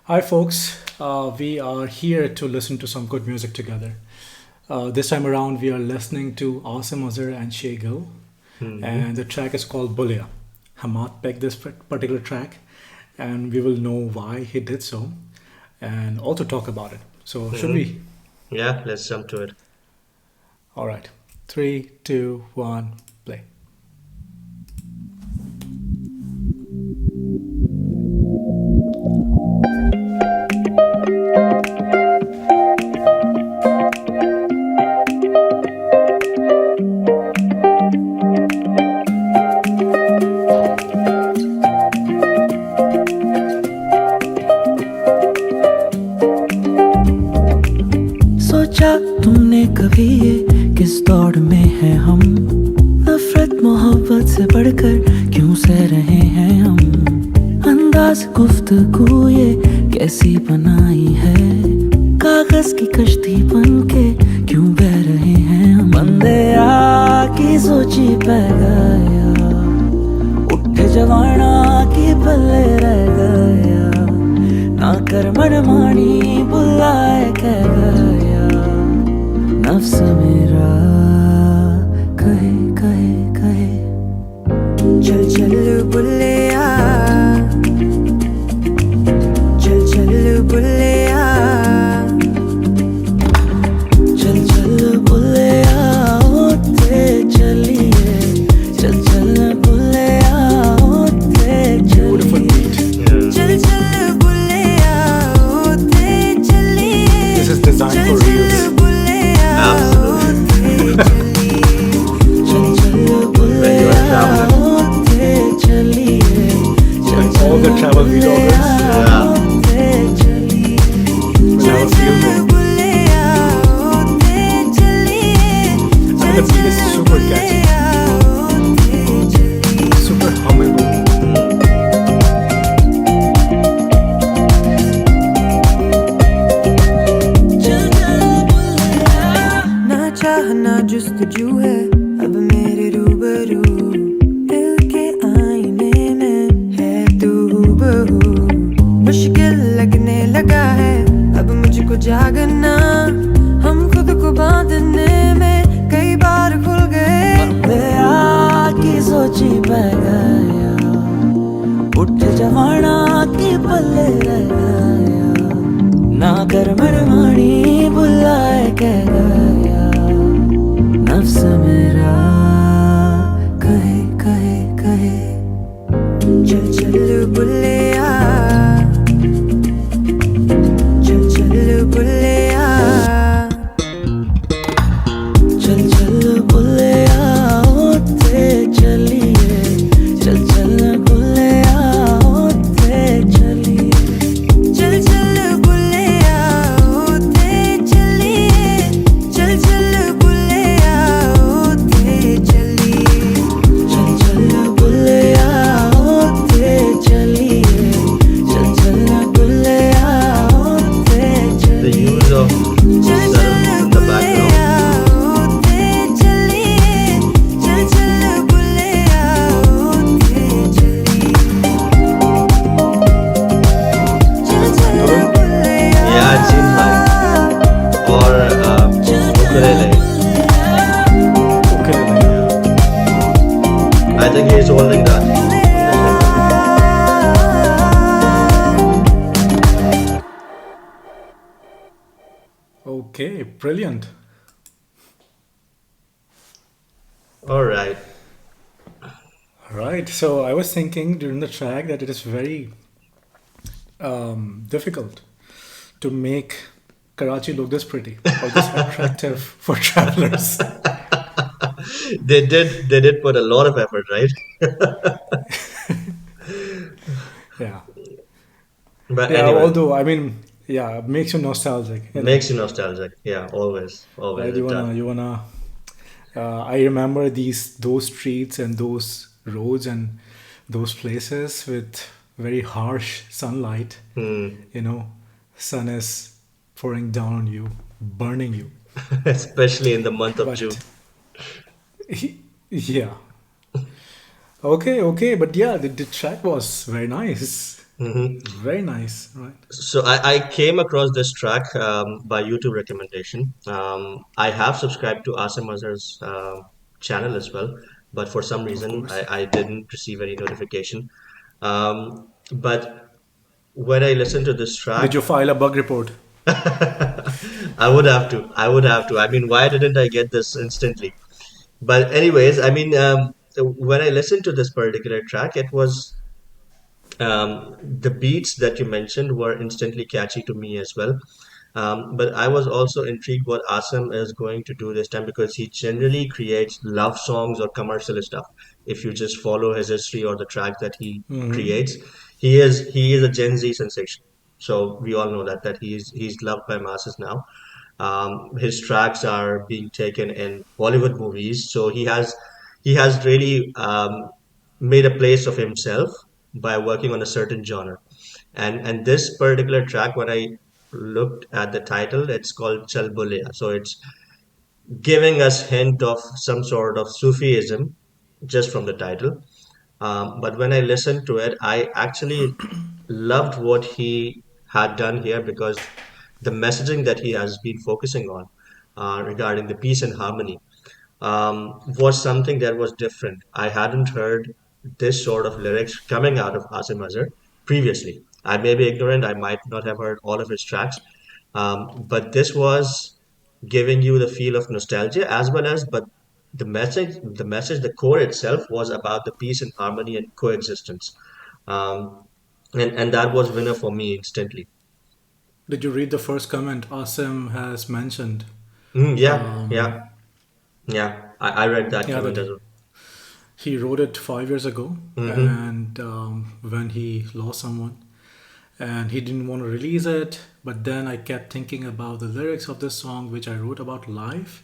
Hi, folks. We are here to listen to some good music together. This time around, we are listening to Asim Azhar and Shae Gill, Hmm. and the track is called Bulleya. Hamad picked this particular track, and we will know why he did so, and also talk about it. So, should Hmm. we? Yeah, let's jump to it. All right. Three, two, one, play. सोचा तुमने कभी ये किस दौड़ में है हम नफरत मोहब्बत से बढ़कर क्यों सह रहे हैं हम अंदाज गुफ्तगू ये कैसी बनाई है कागज की कश्ती बन के क्यों बह रहे हैं हम बंदे की सोची पै गया उठ जवाना की पल्ले रह गया ना कर मनमानी बुलाए कह गया नफ्स मेरा कहे कहे कहे चल चल बुल्लिया चल चल बुल्लिया चल चल बुल्लिया होते चलिए चल चल बुल्लिया होते Beautiful चलिए beat. Yeah. चल चल बुल्लिया होते चलिए This is designed चल for चल reels. बुल्लिया Absolutely. होते चलिए चल चल When you are बुल्लिया traveling. होते चलिए चल Like all the चल travel बुल्लिया vloggers Yeah. होते चलिए will चल have a चल field day. बुल्लिया होते चलिए I mean, चल the beat is चल super catchy, बुल्लिया होते चलिए super hummable. Hmm. ना चाहना जुस्तजू है अब मेरे रूबरू दिल के आईने में है तू हूबहू मुश्किल लगने लगा है अब मुझको जागना हम खुद को बांधने में कई बार खुल गए की सोची पै गया उठ जवाना की पल्ले रह गया ना कर मनमानी बुलाए कह गया नफ्स मेरा कहे कहे कहे चल चल बुल्लिया चल चल बुल्लिया चल चल बुल्लिया होते चलिए चल चल बुल्लिया होते चलिए चल चल बुल्लिया होते चलिए चल चल बुल्लिया होते चलिए चल चल बुल्लिया होते चलिए चल चल बुल्लिया होते The चलिए use of चल cells चल in the background. बुल्लिया होते चलिए चल चल बुल्लिया होते चलिए चल चल Nurul? बुल्लिया Yeah, it seems like. Or ukulele. Okay, like, I think he's holding that. okay, brilliant. All right. Right. So I was thinking during the track that it is very difficult to make Karachi look this pretty or this attractive for travelers. They did put a lot of effort, right? Yeah. But Yeah. anyway, Although I mean, yeah, it makes you nostalgic. makes you nostalgic. Yeah, always, always Right? it does. You wanna. I remember those streets and those roads and those places with very harsh sunlight. Hmm. You know, sun is pouring down on you, burning you. Especially in the month of June. But yeah, okay, okay, but yeah, the track was very nice. Very nice, right? So I came across this track by YouTube recommendation. I have subscribed to Asim Azhar's channel as well, but for some Of reason course. I didn't receive any notification. But when I listened to this Did you track, file a bug report? I would have to. I would have to. I mean, why didn't I get this instantly? But anyways, I mean, when I listened to this particular track, it was the beats that you mentioned were instantly catchy to me as well. But I was also intrigued what Asam is going to do this time because he generally creates love songs or commercial stuff. If you just follow his history or the track that he creates, he is a Gen Z sensation. So we all know that he's loved by masses now. His tracks are being taken in Bollywood movies, so he has really made a place of himself by working on a certain genre. And this particular track, when I looked at the title, it's called Chal Bulleya. So it's giving us hint of some sort of Sufism just from the title. But when I listened to it, I actually loved what he had done here because the messaging that he has been focusing on regarding the peace and harmony was something that was different. I hadn't heard this sort of lyrics coming out of Asim Azhar previously. I may be ignorant, I might not have heard all of his tracks, but this was giving you the feel of nostalgia as well as, but the core itself was about the peace and harmony and coexistence. Um, and that was winner for me instantly. Did you read the first comment Asim has mentioned? Yeah, yeah, yeah. I read that Yeah, comment that as well. he wrote it 5 years ago, Mm-hmm. and when he lost someone, and he didn't want to release it. But then I kept thinking about the lyrics of this song, which I wrote about life.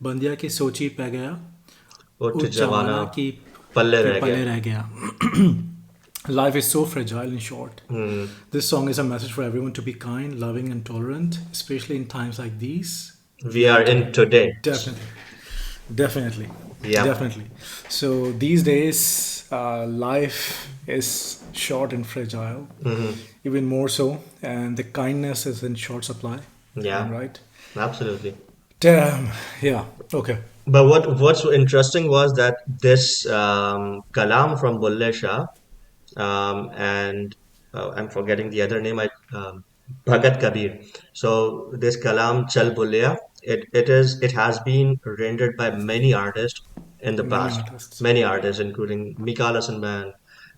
बंदिया की सोची पे गया, उठ उस जवाना जमाना पल्ले की रह गया. पले रह गया. Life is so fragile and short. This song is a message for everyone to be kind, loving, and tolerant, especially in times like these We we are are today. in today. Definitely. Definitely. Yep. Definitely. So these days, life is short and fragile, even more so, and the kindness is in short supply. I'm Yeah. right. Absolutely. Damn. Yeah. Okay. But what's interesting was that this kalam from Bulle Shah and I'm forgetting the other name. Bhagat Kabir. So this kalam Chal Bulleya, it has been rendered by many artists in the Many past. artists. Many artists, including Mikal Hasan Band,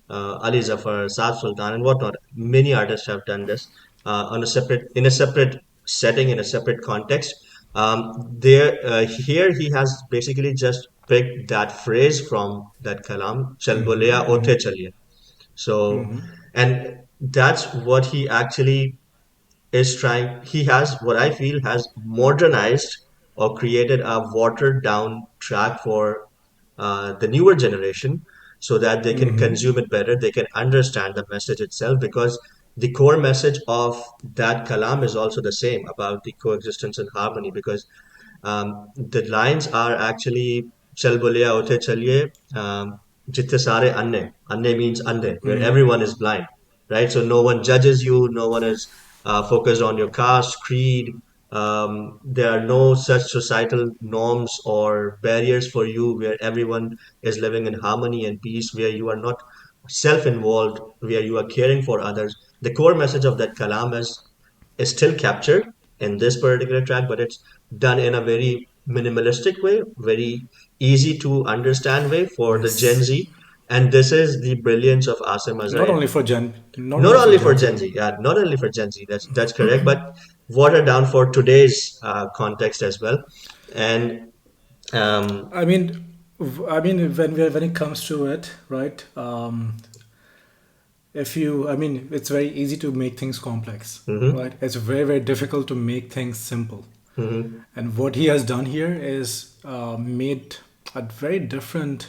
Ali Zafar, Saad Sultan, and whatnot. Many artists have done this in a separate setting, in a separate context. Here he has basically just picked that phrase from that kalam, "Chal boleya, ote chaliye." So, and that's what he actually is trying. He has what I feel has modernized or created a watered down track for the newer generation so that they can consume it better, they can understand the message itself, because the core message of that kalam is also the same about the coexistence and harmony, because the lines are actually chal boleya ote chaliye, jitte sare anne. Anne means ande, where everyone is blind, right? So no one judges you, no one is focused on your caste, creed. There are no such societal norms or barriers for you where everyone is living in harmony and peace, where you are not self-involved, where you are caring for others. The core message of that kalam is still captured in this particular track, but it's done in a very minimalistic way, very easy to understand way for the Gen Yes. Z. And this is the brilliance of Asim Not Azhar. only for Gen, not Not only for only for Gen Gen Z. Z, yeah, not only for Gen Z. That's correct, but watered down for today's context as well. And um, I mean, when it comes to it, right? If you, I mean, it's very easy to make things complex, mhm, right? It's very difficult to make things simple. mhm, And what he has done here is made a very different,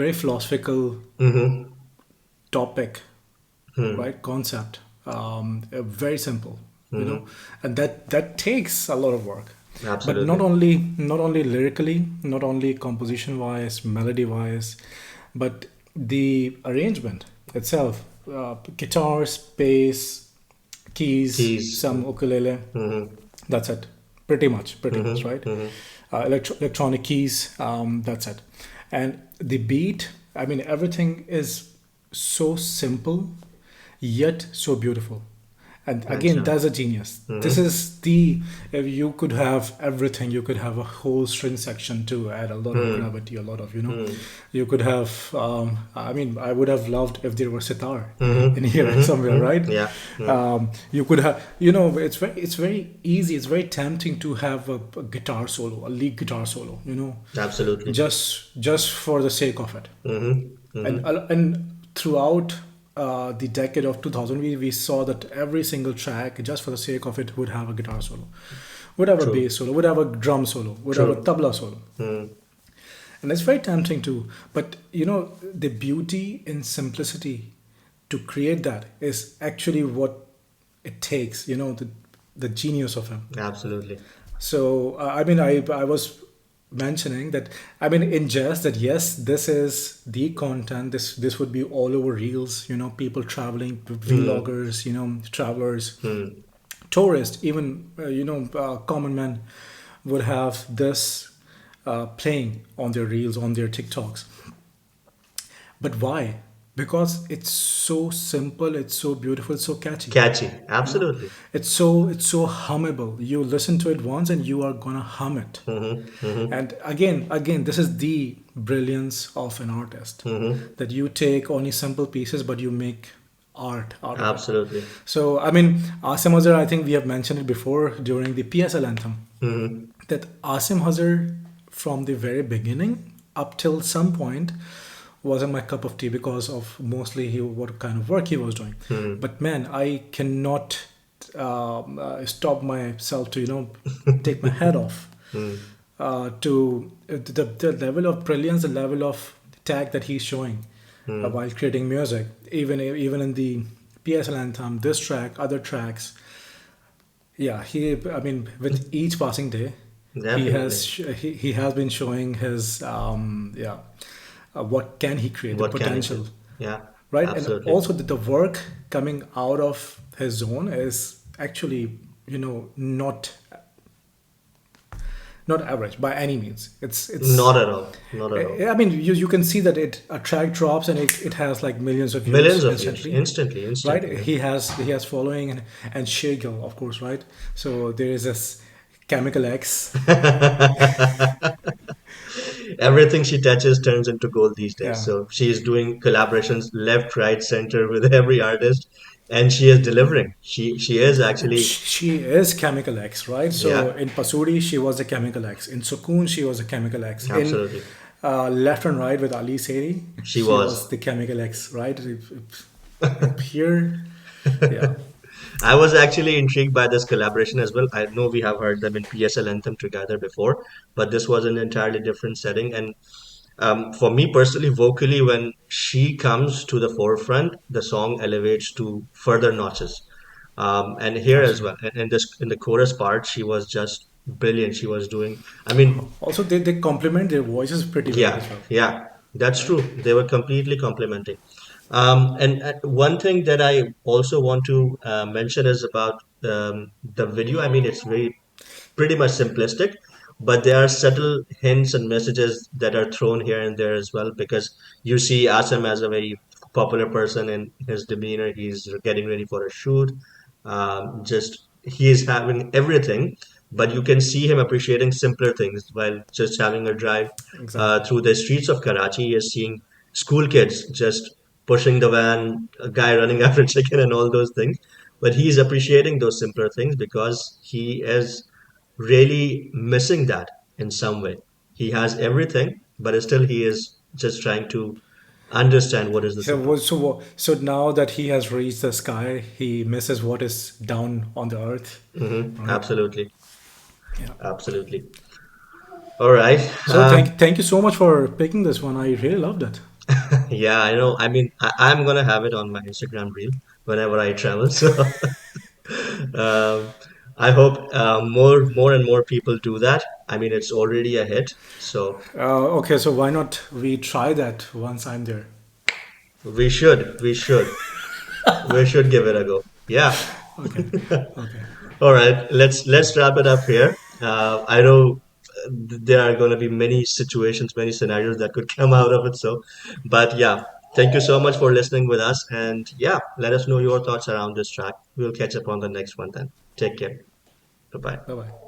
very philosophical mhm, topic, mhm, right? Concept, very simple, mhm, and that takes a lot of work. But absolutely. not only lyrically, not only composition wise, melody wise, but the arrangement itself. guitars, bass, keys, Keys. some ukulele. Mm-hmm. That's it. Pretty much, right? Mm-hmm. Mm-hmm. Electronic keys. That's it. And the beat. I mean, everything is so simple, yet so beautiful. And again, Acha. that's a genius. This Mm-hmm. is the if you could have everything, you could have a whole string section to add a lot of Mm-hmm. gravity, a lot of Mm-hmm. you could have. I mean, I would have loved if there was sitar in Mm-hmm. here Mm-hmm. somewhere, right? Mm-hmm. Yeah. Mm. You could have, it's very easy. It's very tempting to have a guitar solo, a lead guitar solo, Absolutely. just for the sake of it. Mm-hmm. And Mm-hmm. throughout the decade of 2000, we saw that every single track, just for the sake of it, would have a guitar solo, would have a True. bass solo, would have a drum solo, would have a True. tabla solo. Mm. And it's very tempting too. But the beauty in simplicity to create that is actually what it takes, the genius of him. Absolutely. So I mean, I was mentioning that, I mean, in jest, that yes, this is the content. This would be all over reels. People traveling, Mm. vloggers, travelers, Mm. tourists, even common men would have this playing on their reels, on their TikToks. But why? Because it's so simple, it's so beautiful, it's so catchy. Catchy. You know, Absolutely. it's so hummable. You listen to it once and you are gonna hum it. Mm-hmm. Mm-hmm. And again, this is the brilliance of an artist, Mm-hmm. that you take only simple pieces, but you make art out of it. Absolutely. So I mean, Asim Azhar, I think we have mentioned it before during the PSL anthem, Mm-hmm. that Asim Azhar, from the very beginning up till some point, wasn't my cup of tea because of mostly what kind of work he was doing. Mm-hmm. But man, I cannot stop myself to take my head off to the level of brilliance, the level of tag that he's showing while creating music. Even in the PSL anthem, this track, other tracks, yeah, I mean, with each passing day, Definitely. he has been showing his what can he create, the What can he do? potential, Yeah. right? And Absolutely. also the work coming out of his zone is actually not average by any means. It's Not at all. Not at all. I mean, you can see that a track drops and it has like millions of views Millions of views. instantly, Instantly. right? Instantly. He has following, and Shae Gill, of course, right? So there is this Chemical X. Everything she touches turns into gold these days. Yeah. So she is doing collaborations left, right, center with every artist, and she is delivering. She is actually, She is Chemical X, right? So yeah, in Pasuri, she was a Chemical X. In Sukoon, she was a Chemical X. In absolutely. Left and Right with Ali Seri, She she was was. the Chemical X, right? Here, yeah. I was actually intrigued by this collaboration as well. I know we have heard them in PSL Anthem together before, but this was an entirely different setting. And for me personally, vocally, when she comes to the forefront, the song elevates to further notches. And here as Absolutely. well, in the chorus part, she was just brilliant. She was doing, I mean, Also, they complement their voices pretty well yeah, as well, yeah, that's right? true. They were completely complementing. And one thing that I also want to mention is about the video. I mean, it's pretty much simplistic, but there are subtle hints and messages that are thrown here and there as well, because you see Asim as a very popular person in his demeanor. He's getting ready for a shoot. Just he is having everything, but you can see him appreciating simpler things while just having a drive Exactly. through the streets of Karachi. He is seeing school kids just pushing the van, a guy running after chicken, and all those things. But he's appreciating those simpler things because he is really missing that in some way. He has everything, but still he is just trying to understand what is the So, simple. so now that he has reached the sky, he misses what is down on the earth, right? Absolutely, Yeah. absolutely. All right. So thank you so much for picking this one. I really loved it. Yeah, I know. I mean, I'm gonna have it on my Instagram reel whenever I travel. So um, I hope more and more people do that. I mean, it's already a hit, so Okay, so why not we try that once I'm there? we should. We should give it a go. Yeah. Okay, okay. All right. Let's wrap it up here. I know there are going to be many situations, many scenarios that could come out of it. So, but yeah, thank you so much for listening with us. And yeah, let us know your thoughts around this track. We'll catch up on the next one then. Take care. Bye bye. Bye bye.